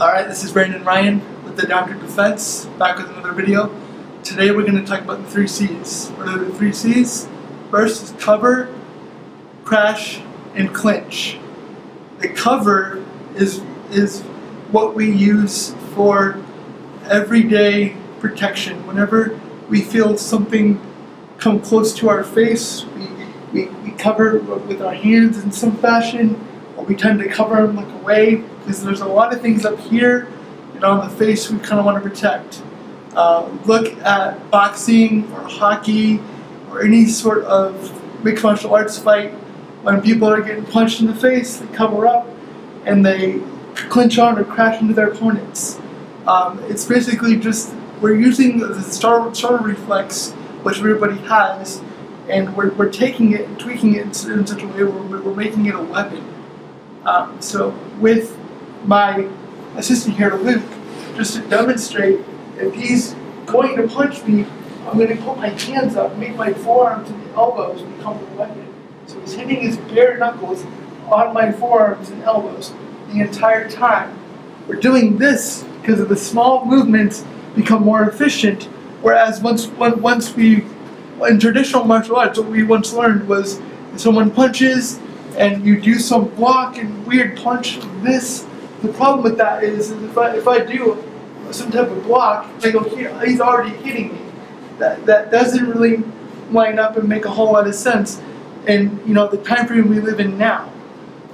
Alright, this is Brandon Ryan with the Doctor Defense, back with another video. Today we're going to talk about the 3 C's. What are the 3 C's? First is cover, crash, and clinch. The cover is what we use for everyday protection. Whenever we feel something come close to our face, we cover with our hands in some fashion, or we tend to cover and look away because there's a lot of things up here and on the face we kind of want to protect. Look at boxing or hockey or any sort of mixed martial arts fight. When people are getting punched in the face, they cover up and they clinch on or crash into their opponents. It's basically just we're using the startle reflex, which everybody has, and we're taking it and tweaking it in such a way where we're making it a weapon. So with my assistant here, Luke, just to demonstrate, if he's going to punch me, I'm going to put my hands up, make my forearms and elbows become the weapon. So he's hitting his bare knuckles on my forearms and elbows the entire time. We're doing this because of the small movements become more efficient, whereas once we, in traditional martial arts, what we once learned was if someone punches and you do some block and weird punch this, the problem with that is if I do some type of block, I go here, he's already hitting me. That doesn't really line up and make a whole lot of sense in the time frame we live in now.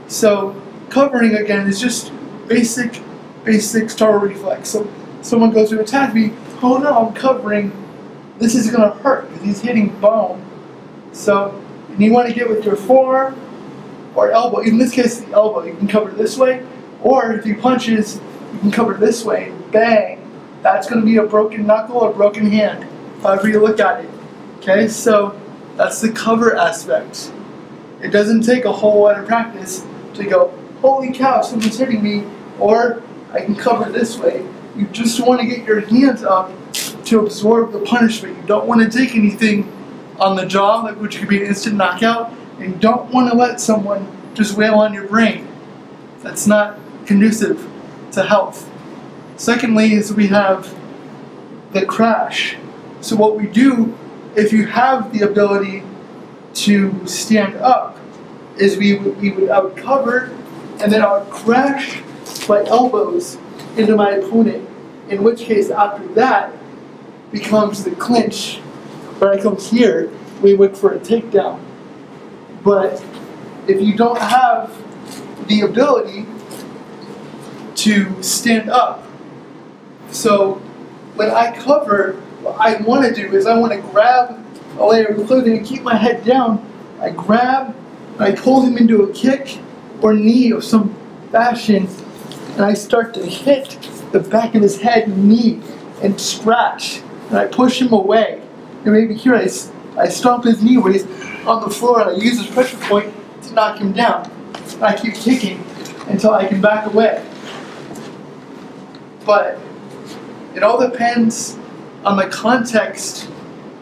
So covering again is just basic startle reflex. So someone goes to attack me, oh no, I'm covering. This is gonna hurt because he's hitting bone. So you want to get with your forearm or elbow. In this case, the elbow. You can cover this way, or if he punches, you can cover this way and bang. That's going to be a broken knuckle or broken hand, however you look at it. Okay, so that's the cover aspect. It doesn't take a whole lot of practice to go, holy cow, someone's hitting me, or I can cover this way. You just want to get your hands up to absorb the punishment. You don't want to take anything on the jaw, which could be an instant knockout, and you don't want to let someone just wail on your brain. That's not conducive to health. Secondly is we have the crash. So what we do, if you have the ability to stand up, is I would cover and then I would crash my elbows into my opponent, in which case after that becomes the clinch, where I come here, we look for a takedown. But if you don't have the ability to stand up, so when I cover, what I want to do is I want to grab a layer of clothing and keep my head down. I grab and I pull him into a kick or knee of some fashion, and I start to hit the back of his head and knee and scratch, and I push him away. And maybe here I stomp his knee where he's on the floor, and I use his pressure point to knock him down. And I keep kicking until I can back away. But it all depends on the context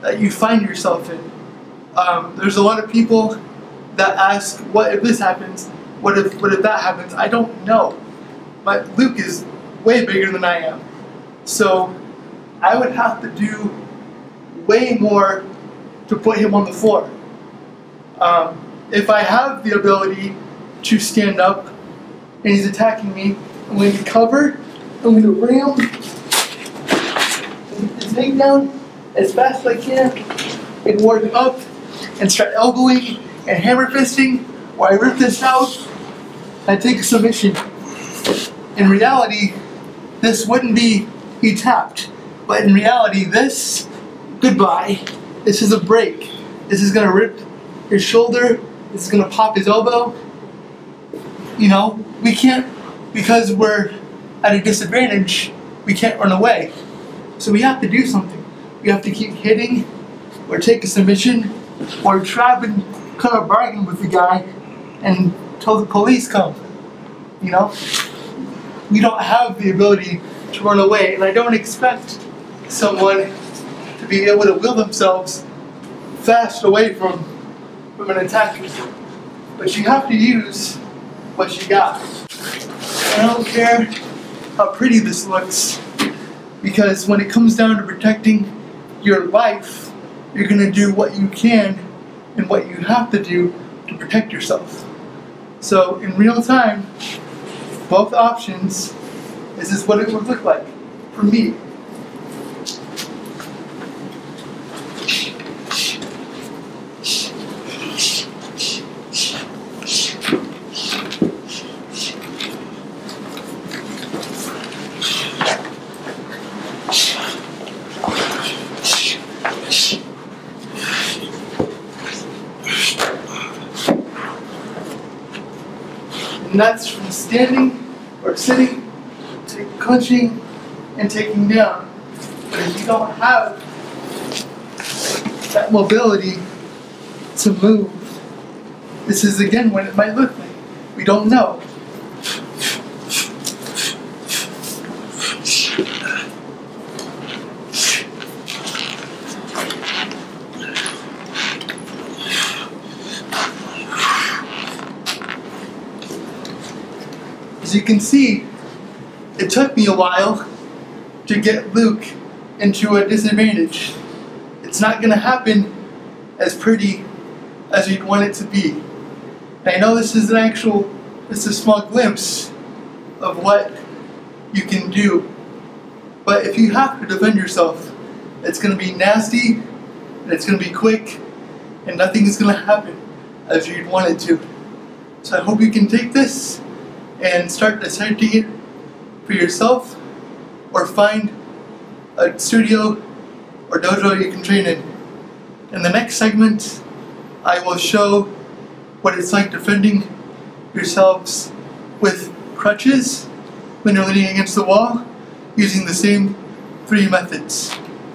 that you find yourself in. There's a lot of people that ask, what if this happens? What if that happens? I don't know. But Luke is way bigger than I am. So I would have to do way more to put him on the floor. If I have the ability to stand up and he's attacking me, I'm going to cover, I'm going to bring him, his thing down as fast as I can, and work up and start elbowing and hammer fisting, or I rip this out and I take a submission. In reality, this wouldn't be, he tapped, but in reality, this, goodbye, this is a break. This is going to rip his shoulder, this is going to pop his elbow. We can't, because we're at a disadvantage, we can't run away. So we have to do something. We have to keep hitting, or take a submission, or try and kind of bargain with the guy until the police come. We don't have the ability to run away, and I don't expect someone to be able to will themselves fast away from an attacker. But you have to use what you got. I don't care how pretty this looks, because when it comes down to protecting your life, you're going to do what you can and what you have to do to protect yourself. So in real time, both options, this is what it would look like for me. And that's from standing or sitting to clenching and taking down. But if you don't have that mobility to move, this is again what it might look like. We don't know. As you can see, it took me a while to get Luke into a disadvantage. It's not going to happen as pretty as you'd want it to be. And I know this is it's a small glimpse of what you can do. But if you have to defend yourself, it's going to be nasty, and it's going to be quick, and nothing is going to happen as you'd want it to. So I hope you can take this and start dissecting it for yourself, or find a studio or dojo you can train in. In the next segment, I will show what it's like defending yourselves with crutches when you're leaning against the wall, using the same 3 methods.